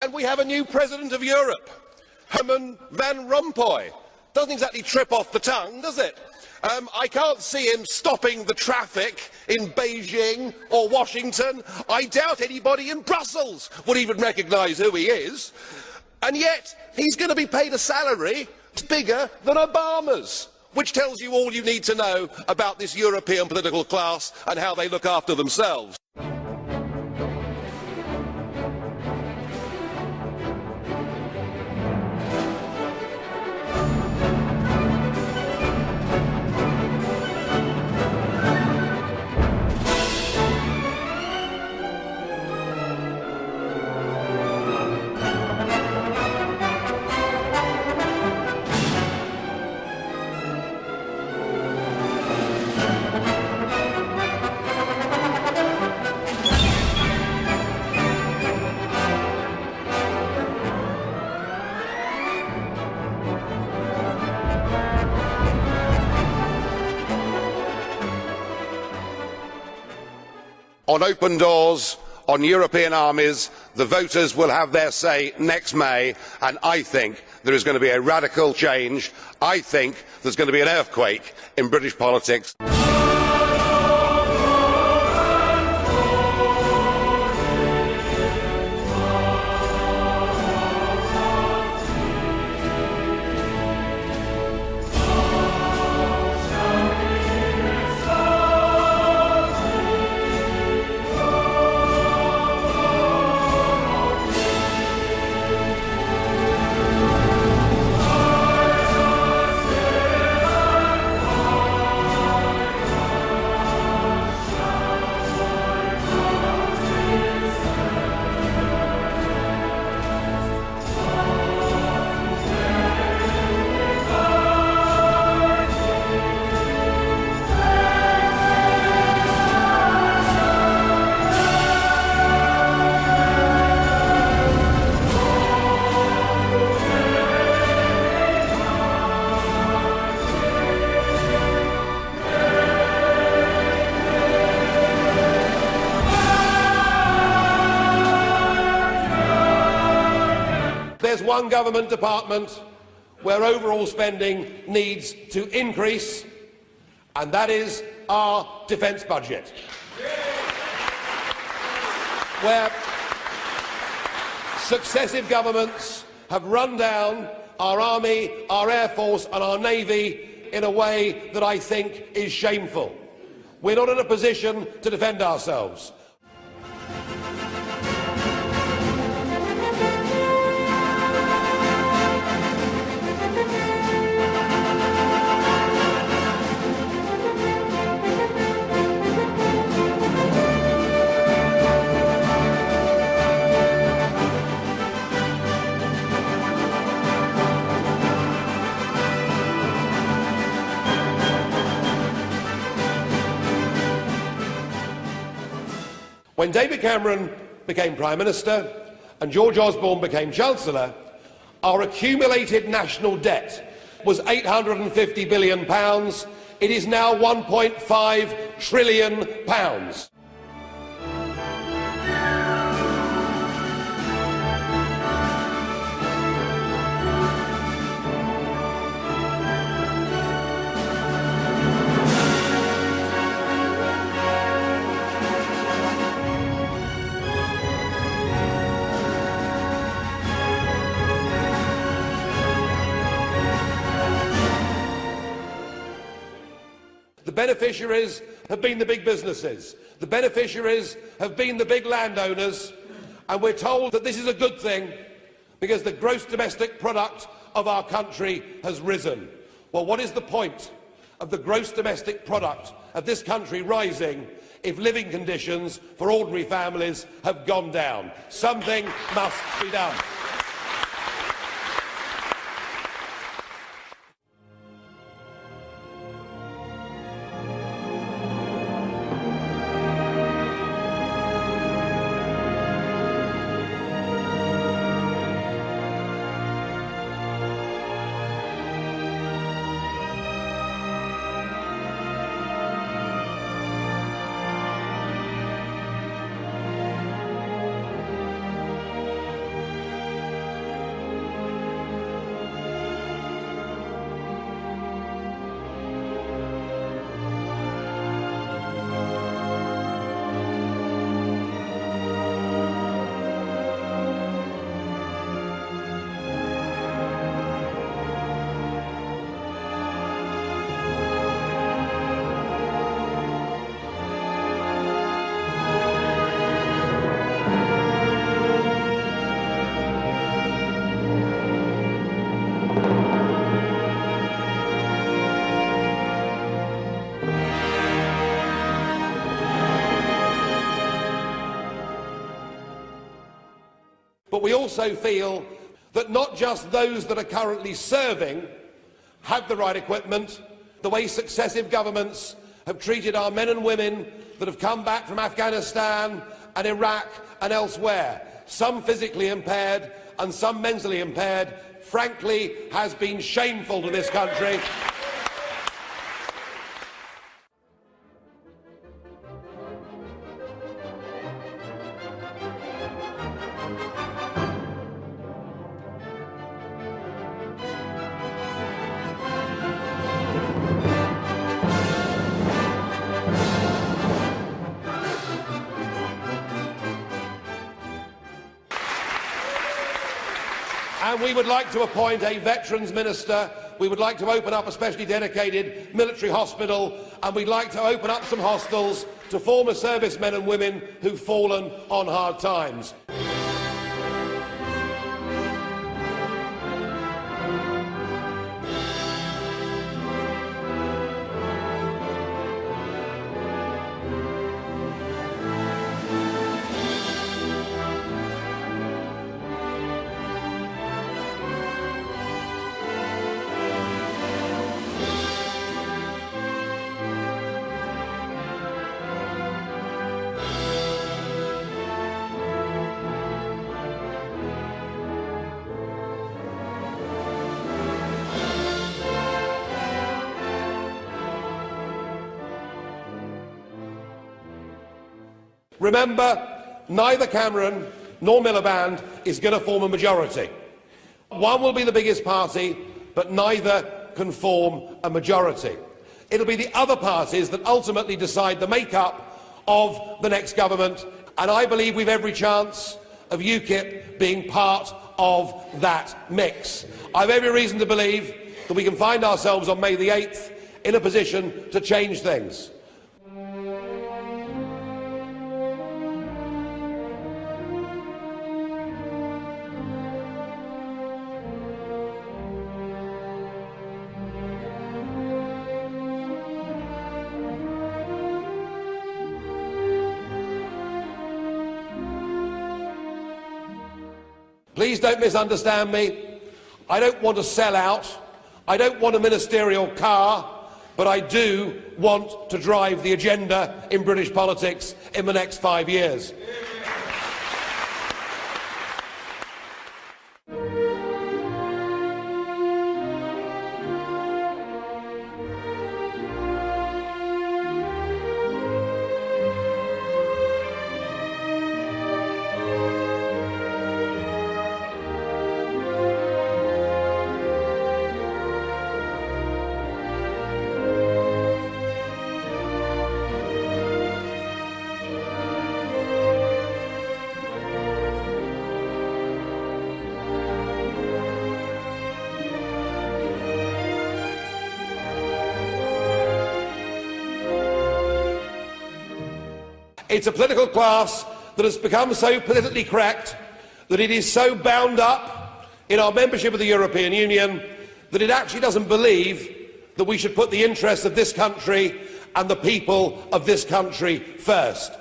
And we have a new President of Europe, Herman Van Rompuy. Doesn't exactly trip off the tongue, does it? I can't see him stopping the traffic in Beijing or Washington. I doubt anybody in Brussels would even recognise who he is. And yet, he's going to be paid a salary bigger than Obama's, which tells you all you need to know about this European political class and how they look after themselves. On open doors, on European armies, the voters will have their say next May, and I think there is going to be a radical change. I think there is going to be an earthquake in British politics. There's one government department where overall spending needs to increase, and that is our defence budget, where successive governments have run down our army, our air force and our navy in a way that I think is shameful. We're not in a position to defend ourselves. When David Cameron became Prime Minister and George Osborne became Chancellor, our accumulated national debt was £850 billion. It is now £1.5 trillion. The beneficiaries have been the big businesses. The beneficiaries have been the big landowners, and we're told that this is a good thing because the gross domestic product of our country has risen. Well, what is the point of the gross domestic product of this country rising if living conditions for ordinary families have gone down? Something must be done. But we also feel that not just those that are currently serving have the right equipment. The way successive governments have treated our men and women that have come back from Afghanistan and Iraq and elsewhere, some physically impaired and some mentally impaired, frankly has been shameful to this country. And we would like to appoint a Veterans Minister. We would like to open up a specially dedicated military hospital, and we'd like to open up some hostels to former servicemen and women who've fallen on hard times. Remember, neither Cameron nor Miliband is going to form a majority. One will be the biggest party, but neither can form a majority. It'll be the other parties that ultimately decide the makeup of the next government, and I believe we've every chance of UKIP being part of that mix. I have every reason to believe that we can find ourselves on May the 8th in a position to change things. Please don't misunderstand me. I don't want to sell out. I don't want a ministerial car, but I do want to drive the agenda in British politics in the next 5 years. It's a political class that has become so politically correct that it is so bound up in our membership of the European Union that it actually doesn't believe that we should put the interests of this country and the people of this country first.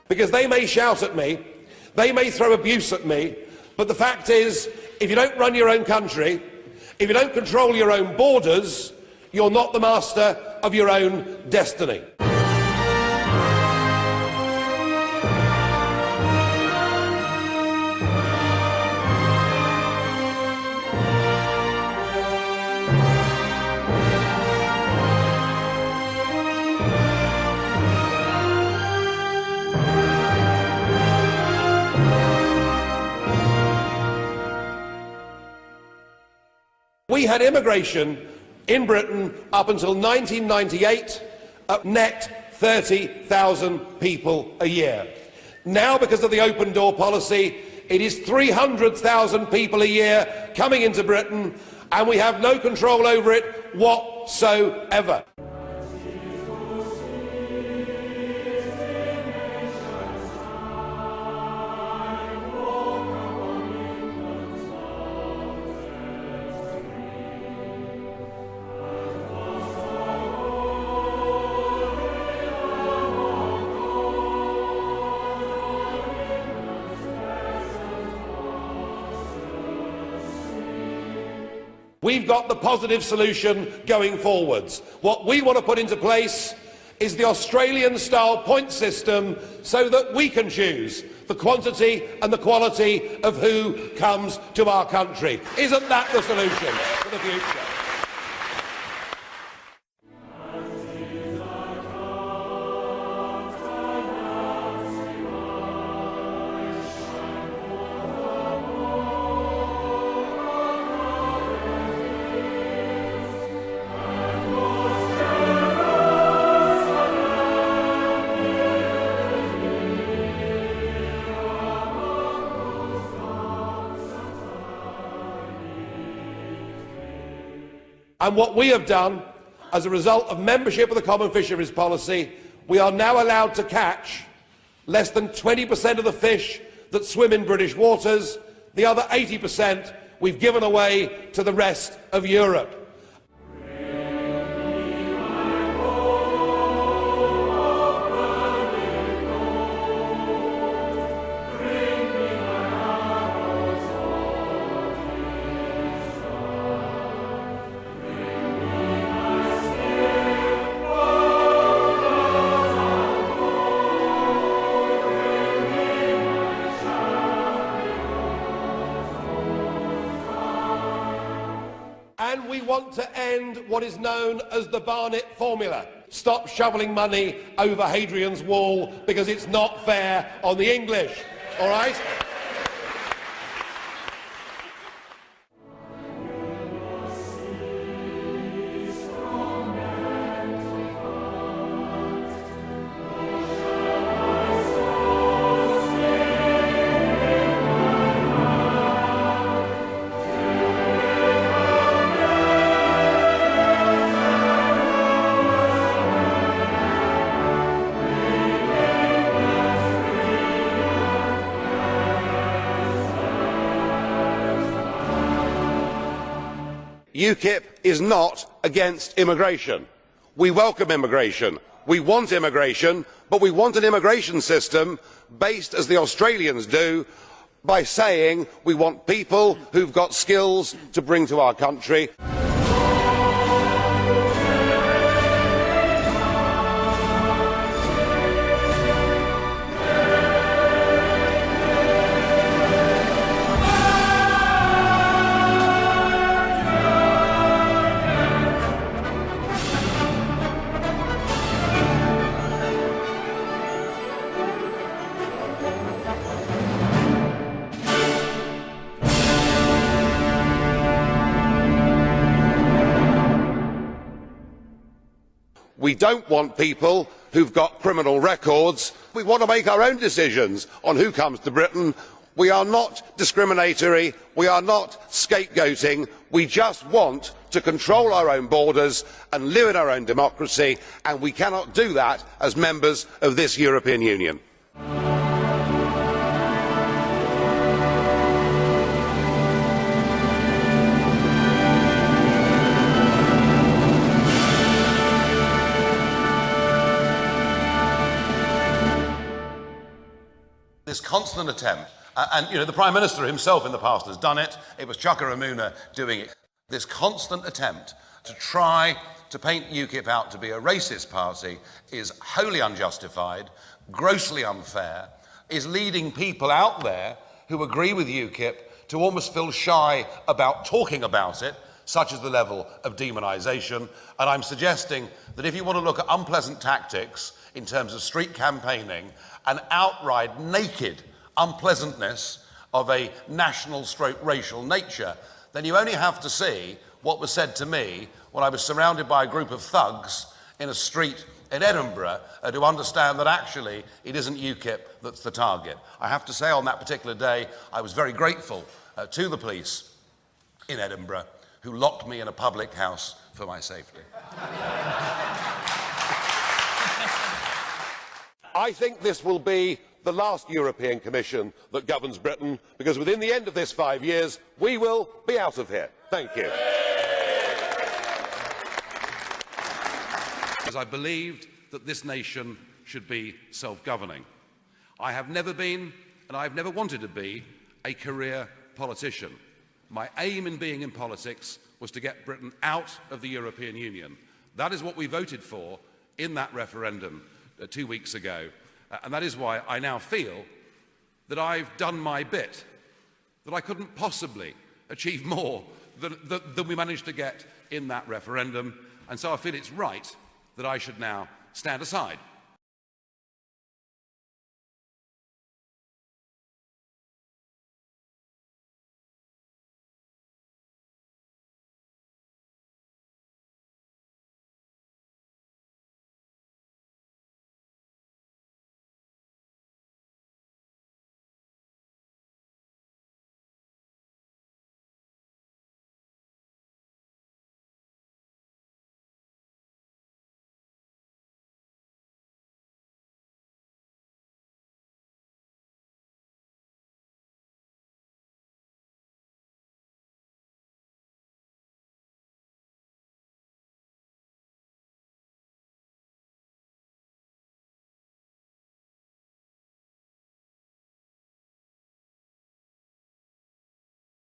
Because they may shout at me, they may throw abuse at me, but the fact is, if you don't run your own country, if you don't control your own borders, you're not the master of your own destiny. We had immigration in Britain up until 1998 at net 30,000 people a year. Now, because of the open door policy, it is 300,000 people a year coming into Britain, and we have no control over it whatsoever. We've got the positive solution going forwards. What we want to put into place is the Australian-style point system so that we can choose the quantity and the quality of who comes to our country. Isn't that the solution for the future? And what we have done, as a result of membership of the Common Fisheries Policy, we are now allowed to catch less than 20% of the fish that swim in British waters. The other 80% we've given away to the rest of Europe. And we want to end what is known as the Barnett formula. Stop shoveling money over Hadrian's Wall because it's not fair on the English. All right? UKIP is not against immigration. We welcome immigration. We want immigration, but we want an immigration system based, as the Australians do, by saying we want people who've got skills to bring to our country. We don't want people who've got criminal records. We want to make our own decisions on who comes to Britain. We are not discriminatory. We are not scapegoating. We just want to control our own borders and live in our own democracy, and we cannot do that as members of this European Union. This constant attempt, and the Prime Minister himself in the past has done it, it was Chuka Ramuna doing it, this constant attempt to try to paint UKIP out to be a racist party is wholly unjustified, grossly unfair, is leading people out there who agree with UKIP to almost feel shy about talking about it, such as the level of demonisation. And I'm suggesting that if you want to look at unpleasant tactics in terms of street campaigning and outright naked unpleasantness of a national/racial nature, then you only have to see what was said to me when I was surrounded by a group of thugs in a street in Edinburgh to understand that actually it isn't UKIP that's the target. I have to say on that particular day I was very grateful to the police in Edinburgh who locked me in a public house for my safety. I think this will be the last European Commission that governs Britain, because within the end of this 5 years, we will be out of here. Thank you. Because I believed that this nation should be self-governing. I have never been, and I've never wanted to be, a career politician. My aim in being in politics was to get Britain out of the European Union. That is what we voted for in that referendum 2 weeks ago. And that is why I now feel that I've done my bit, that I couldn't possibly achieve more than we managed to get in that referendum. And so I feel it's right that I should now stand aside